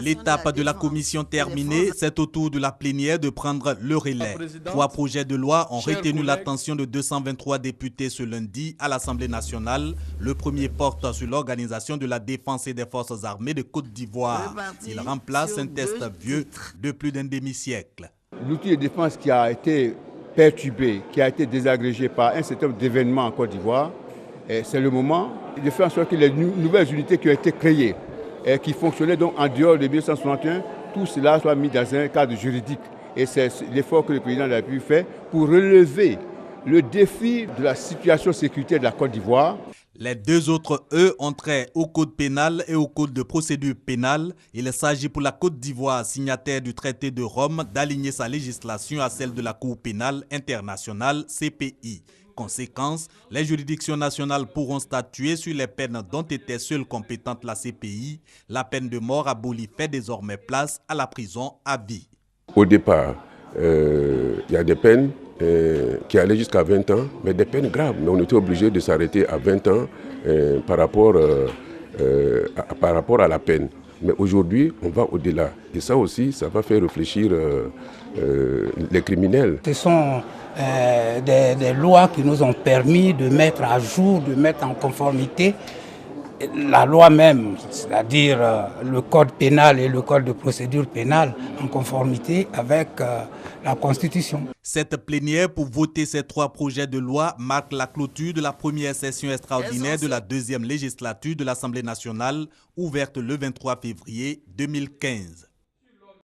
L'étape de la commission terminée, c'est au tour de la plénière de prendre le relais. 3 projets de loi ont retenu l'attention de 223 députés ce lundi à l'Assemblée nationale. Le premier porte sur l'organisation de la défense et des forces armées de Côte d'Ivoire. Il remplace un test vieux de plus d'un demi-siècle. L'outil de défense qui a été perturbé, qui a été désagrégé par un certain nombre d'événements en Côte d'Ivoire, c'est le moment de faire en sorte que les nouvelles unités qui ont été créées et qui fonctionnaient donc en dehors de 1961, tout cela soit mis dans un cadre juridique. Et c'est l'effort que le président de la République fait pour relever le défi de la situation sécuritaire de la Côte d'Ivoire. Les 2 autres E ont trait au code pénal et au code de procédure pénale. Il s'agit pour la Côte d'Ivoire, signataire du traité de Rome, d'aligner sa législation à celle de la Cour pénale internationale, CPI. Conséquence, les juridictions nationales pourront statuer sur les peines dont était seule compétente la CPI. La peine de mort abolie fait désormais place à la prison à vie. Au départ, il y a des peines qui allaient jusqu'à 20 ans, mais des peines graves. Mais on était obligé de s'arrêter à 20 ans par rapport à la peine. Mais aujourd'hui, on va au-delà. Et ça aussi, ça va faire réfléchir les criminels. Ce sont des lois qui nous ont permis de mettre à jour, de mettre en conformité la loi même, c'est-à-dire le code pénal et le code de procédure pénale en conformité avec la Constitution. Cette plénière pour voter ces 3 projets de loi marque la clôture de la première session extraordinaire de la 2e législature de l'Assemblée nationale, ouverte le 23 février 2015.